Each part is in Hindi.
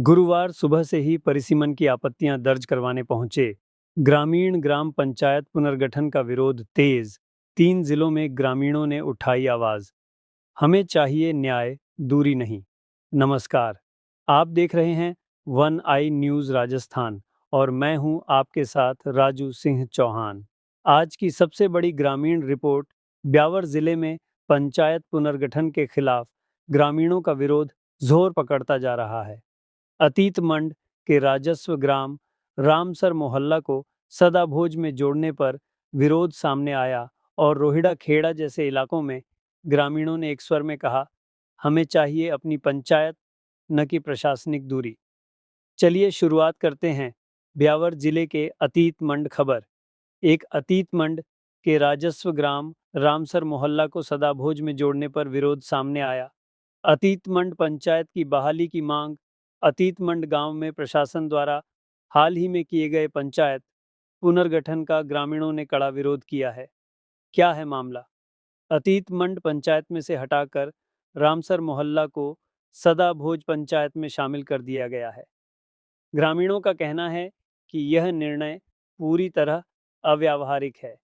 गुरुवार सुबह से ही परिसीमन की आपत्तियां दर्ज करवाने पहुंचे ग्रामीण ग्राम पंचायत पुनर्गठन का विरोध तेज। 3 जिलों में ग्रामीणों ने उठाई आवाज। हमें चाहिए न्याय, दूरी नहीं। नमस्कार, आप देख रहे हैं वन आई न्यूज राजस्थान और मैं हूं आपके साथ राजू सिंह चौहान। आज की सबसे बड़ी ग्रामीण रिपोर्ट। ब्यावर जिले में पंचायत पुनर्गठन के खिलाफ ग्रामीणों का विरोध जोर पकड़ता जा रहा है। अतीत मंड के राजस्व ग्राम रामसर मोहल्ला को सदाभोज में जोड़ने पर विरोध सामने आया और रोहिड़ा खेड़ा जैसे इलाकों में ग्रामीणों ने एक स्वर में कहा, हमें चाहिए अपनी पंचायत, न कि प्रशासनिक दूरी। चलिए शुरुआत करते हैं ब्यावर जिले के अतीत मंड खबर। एक अतीत मंड के राजस्व ग्राम रामसर मोहल्ला को सदाभोज में जोड़ने पर विरोध सामने आया। अतीत मंड पंचायत की बहाली की मांग। अतीत मंड गांव में प्रशासन द्वारा हाल ही में किए गए पंचायत पुनर्गठन का ग्रामीणों ने कड़ा विरोध किया है। क्या है मामला? अतीत मंड पंचायत में से हटाकर रामसर मोहल्ला को सदा भोज पंचायत में शामिल कर दिया गया है। ग्रामीणों का कहना है कि यह निर्णय पूरी तरह अव्यावहारिक है।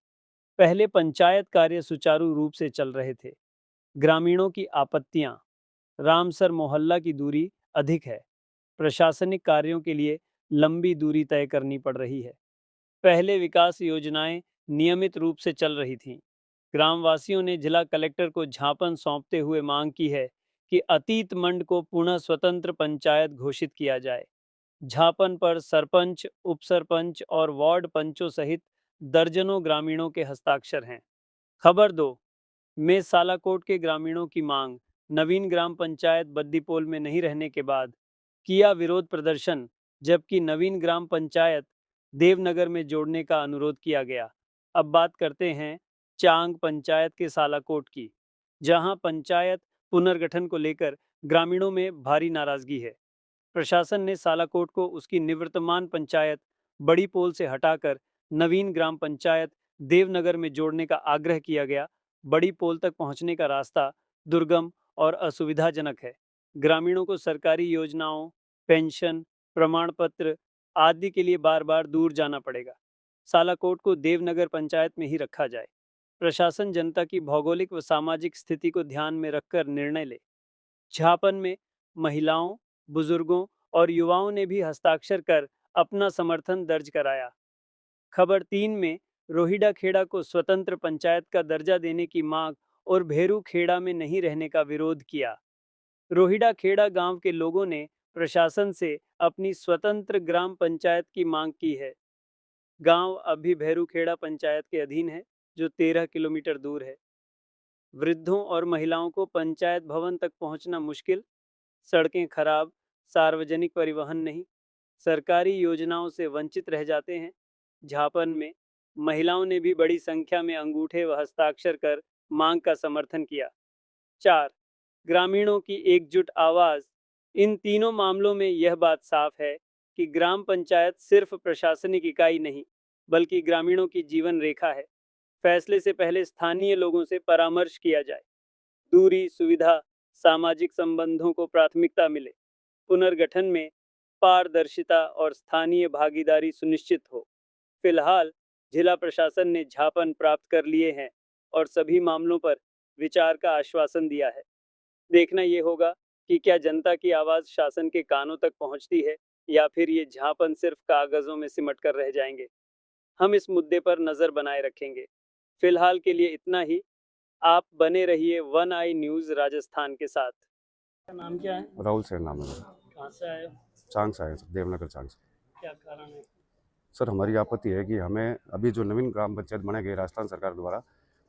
पहले पंचायत कार्य सुचारू रूप से चल रहे थे। ग्रामीणों की आपत्तियां। रामसर मोहल्ला की दूरी अधिक है। प्रशासनिक कार्यों के लिए लंबी दूरी तय करनी पड़ रही है। पहले विकास योजनाएं नियमित रूप से चल रही थीं। ग्रामवासियों ने जिला कलेक्टर को ज्ञापन सौंपते हुए मांग की है कि अतीत मंड को पुनः स्वतंत्र पंचायत घोषित किया जाए। ज्ञापन पर सरपंच, उपसरपंच और वार्ड पंचों सहित दर्जनों ग्रामीणों के हस्ताक्षर हैं। खबर 2 में सालाकोट के ग्रामीणों की मांग। नवीन ग्राम पंचायत बद्दीपोल में नहीं रहने के बाद किया विरोध प्रदर्शन, जबकि नवीन ग्राम पंचायत देवनगर में जोड़ने का अनुरोध किया गया। अब बात करते हैं चांग पंचायत के सालाकोट की, जहां पंचायत पुनर्गठन को लेकर ग्रामीणों में भारी नाराजगी है। प्रशासन ने सालाकोट को उसकी निवर्तमान पंचायत बड़ी पोल से हटाकर नवीन ग्राम पंचायत देवनगर में जोड़ने का आग्रह किया गया। बड़ी पोल तक पहुंचने का रास्ता दुर्गम और असुविधाजनक है। ग्रामीणों को सरकारी योजनाओं, पेंशन, प्रमाण पत्र आदि के लिए बार बार दूर जाना पड़ेगा। सालाकोट को देवनगर पंचायत में ही रखा जाए। प्रशासन जनता की भौगोलिक व सामाजिक स्थिति को ध्यान में रखकर निर्णय ले। ज्ञापन में महिलाओं, बुजुर्गों और युवाओं ने भी हस्ताक्षर कर अपना समर्थन दर्ज कराया। खबर 3 में रोहिड़ा खेड़ा को स्वतंत्र पंचायत का दर्जा देने की मांग और भेरू खेड़ा में नहीं रहने का विरोध किया। रोहिड़ा खेड़ा गांव के लोगों ने प्रशासन से अपनी स्वतंत्र ग्राम पंचायत की मांग की है। गांव अभी भेरू खेड़ा पंचायत के अधीन है, जो 13 किलोमीटर दूर है। वृद्धों और महिलाओं को पंचायत भवन तक पहुंचना मुश्किल, सड़कें खराब, सार्वजनिक परिवहन नहीं, सरकारी योजनाओं से वंचित रह जाते हैं। ज्ञापन में महिलाओं ने भी बड़ी संख्या में अंगूठे व हस्ताक्षर कर मांग का समर्थन किया। 4 ग्रामीणों की एकजुट आवाज। इन तीनों मामलों में यह बात साफ है कि ग्राम पंचायत सिर्फ प्रशासनिक इकाई नहीं, बल्कि ग्रामीणों की जीवन रेखा है। फैसले से पहले स्थानीय लोगों से परामर्श किया जाए। दूरी, सुविधा, सामाजिक संबंधों को प्राथमिकता मिले। पुनर्गठन में पारदर्शिता और स्थानीय भागीदारी सुनिश्चित हो। फिलहाल जिला प्रशासन ने ज्ञापन प्राप्त कर लिए हैं और सभी मामलों पर विचार का आश्वासन दिया है। देखना ये होगा कि क्या जनता की आवाज शासन के कानों तक पहुंचती है या फिर ये ज्ञापन सिर्फ कागजों में सिमट कर रह जाएंगे। हम इस मुद्दे पर नजर बनाए रखेंगे। फिलहाल के लिए इतना ही। आप बने रहिए वन आई न्यूज राजस्थान के साथ। नाम क्या है? राहुल सर नाम है मेरा। कहाँ से आए हो? चांग से आए सर, देवनगर चांग से। क्या कारण है? सर हमारी आपत्ति है कि हमें अभी जो नवीन ग्राम पंचायत बनाए गए राजस्थान सरकार द्वारा,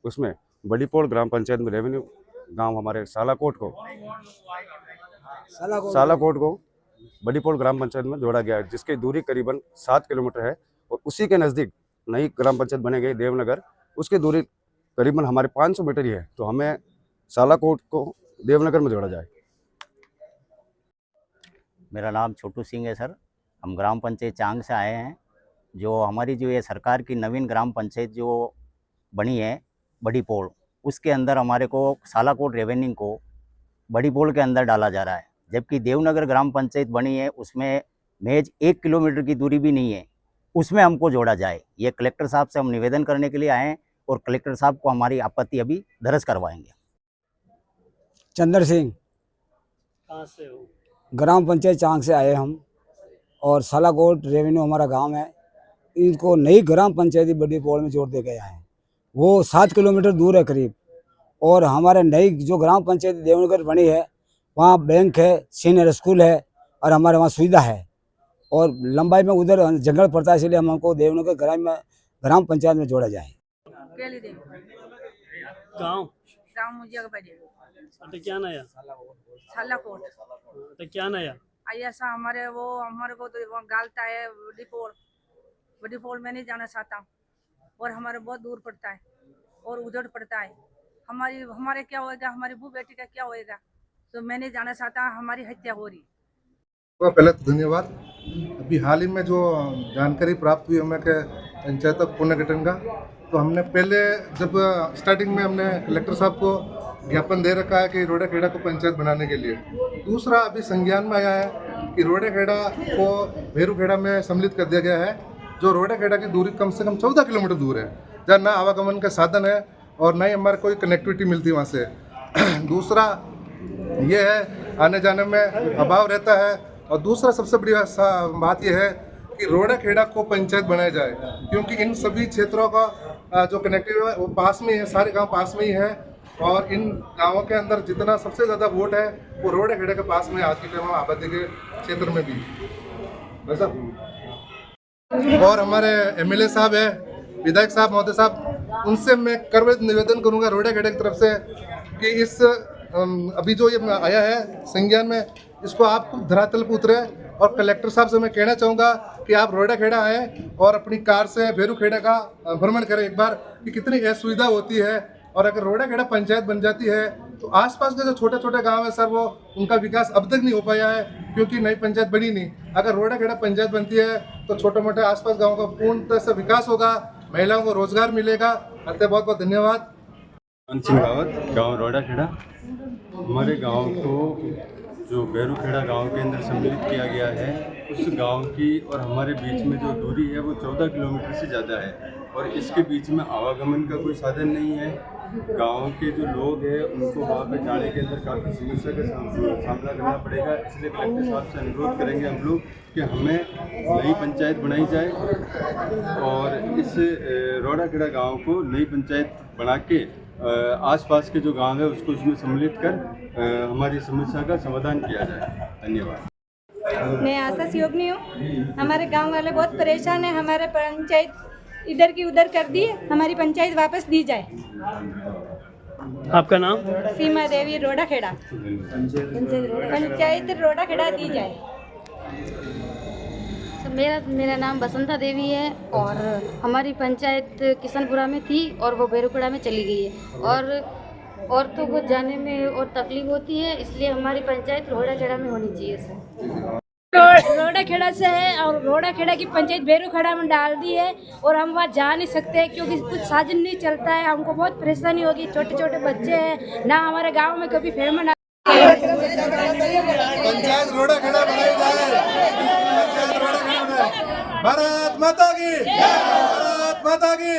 उसमें बड़ीपोल ग्राम पंचायत में रेवेन्यू गांव हमारे सालाकोट को बड़ीपोल ग्राम पंचायत में जोड़ा गया है, जिसकी दूरी करीबन 7 किलोमीटर है। और उसी के नज़दीक नई ग्राम पंचायत बने गई देवनगर, उसकी दूरी करीबन हमारे 500 मीटर ही है। तो हमें सालाकोट को देवनगर में जोड़ा जाए। मेरा नाम छोटू सिंह है सर। हम ग्राम पंचायत चांग से आए हैं। जो हमारी जो ये सरकार की नवीन ग्राम पंचायत जो बनी है बड़ी पोल, उसके अंदर हमारे को सालाकोट रेवेन्यू को बड़ी पोल के अंदर डाला जा रहा है। जबकि देवनगर ग्राम पंचायत बनी है उसमें महज 1 किलोमीटर की दूरी भी नहीं है, उसमें हमको जोड़ा जाए। ये कलेक्टर साहब से हम निवेदन करने के लिए आए हैं और कलेक्टर साहब को हमारी आपत्ति अभी दर्ज करवाएंगे। चंद्र सिंह, कहाँ से हो? ग्राम पंचायत चांग से आए हम, और सालाकोट रेवेन्यू हमारा गांव है। इनको नई ग्राम पंचायती बड़ी पोल में जोड़ दे गया है। वो 7 किलोमीटर दूर है करीब, और हमारे नई जो ग्राम पंचायत देवनगर बनी है वहाँ बैंक है, सीनियर स्कूल है, और हमारे वहाँ सुविधा है, और लंबाई में उधर जंगल पड़ता है, इसलिए हमको देवनगर ग्राम पंचायत में जोड़ा जाए। गाँव गाँव मुझे बजे अटे क्या नया? सालाकोट अटे क्या नया? ऐसा हमारे को तो वो गालता है बड़ी पोल में नहीं जाना चाहता, और हमारे बहुत दूर पड़ता है और उजड़ पड़ता है। हमारे क्या होएगा, हमारी बहू बेटी का क्या होएगा, तो मैं नहीं जाना चाहता, हमारी हत्या हो रही। तो पहले तो धन्यवाद। अभी हाल ही में जो जानकारी प्राप्त हुई हमें कि पंचायत पुनर्गठन का, तो हमने पहले जब स्टार्टिंग में हमने कलेक्टर साहब को ज्ञापन दे रखा है कि रोड़ाखेड़ा को पंचायत बनाने के लिए। दूसरा अभी संज्ञान में आया है कि रोड़ाखेड़ा को भेरूखेड़ा में सम्मिलित कर दिया गया है, जो रोड़ाखेड़ा की दूरी कम से कम 14 किलोमीटर दूर है, जहाँ ना आवागमन का साधन है और ना ही हमारे कोई कनेक्टिविटी मिलती वहाँ से। दूसरा ये है आने जाने में अभाव रहता है, और दूसरा सबसे बड़ी बात यह है कि रोड़ाखेड़ा को पंचायत बनाया जाए, क्योंकि इन सभी क्षेत्रों का जो कनेक्टिविटी है वो पास में ही है, सारे गांव पास में ही है, और इन गांवों के अंदर जितना सबसे ज़्यादा वोट है वो रोड़ाखेड़ा के पास में आज के टाइम में आबादी के क्षेत्र में भी। वैसा और हमारे एमएलए साहब है, विधायक साहब महोदय साहब, उनसे मैं करवत निवेदन करूंगा रोड़ाखेड़ा की तरफ से कि इस अभी जो ये आया है संज्ञान में, इसको आप धरातल पर उतरे, और कलेक्टर साहब से मैं कहना चाहूँगा कि आप रोड़ाखेड़ा आएँ और अपनी कार से भेरूखेड़ा का भ्रमण करें एक बार कि कितनी असुविधा होती है। और अगर रोड़ाखेड़ा पंचायत बन जाती है तो आसपास के जो छोटे छोटे गांव है सर, वो उनका विकास अब तक नहीं हो पाया है, क्योंकि नई पंचायत बनी नहीं। अगर रोड़ाखेड़ा पंचायत बनती है तो छोटे मोटे आसपास गाँव का पूर्णतः से विकास होगा, महिलाओं को रोजगार मिलेगा। अतः बहुत बहुत धन्यवाद। अंशिम रावत, गाँव रोड़ाखेड़ा। हमारे गांव को जो भेरूखेड़ा गांव के अंदर सम्मिलित किया गया है, उस गांव की और हमारे बीच में जो दूरी है वो 14 किलोमीटर से ज़्यादा है, और इसके बीच में आवागमन का कोई साधन नहीं है। गांव के जो लोग हैं उनको वहाँ पे जाने के अंदर काफ़ी समस्या का सामना करना पड़ेगा। इसलिए कलेक्टर साहब से अनुरोध करेंगे हम लोग कि हमें नई पंचायत बनाई जाए, और इस रोड़ाखेड़ा गांव को नई पंचायत बना के आसपास के जो गांव है उसको उसमें सम्मिलित कर हमारी समस्या का समाधान किया जाए। धन्यवाद। मैं आशा सियोगनी हूँ। हमारे गांव वाले बहुत परेशान हैं, हमारे पंचायत इधर की उधर कर दी, हमारी पंचायत वापस दी जाए। आपका नाम? सीमा देवी, रोड़ाखेड़ा। पंचायत रोड़ाखेड़ा दी जाए। मेरा नाम बसंता देवी है, और हमारी पंचायत किशनपुरा में थी और वो भेरूखेड़ा में चली गई है, और औरतों को जाने में और तकलीफ होती है, इसलिए हमारी पंचायत रोड़ाखेड़ा में होनी चाहिए सर। रोड़ाखेड़ा से है, और रोड़ाखेड़ा की पंचायत भेरूखेड़ा में डाल दी है, और हम वहाँ जा नहीं सकते क्योंकि कुछ साधन नहीं चलता है। हमको बहुत परेशानी होगी, छोटे छोटे बच्चे हैं ना, हमारे गाँव में कभी फेमन पंचायत रोड़ाखेड़ा बनाई जाए। भारत माता की, भारत माता की।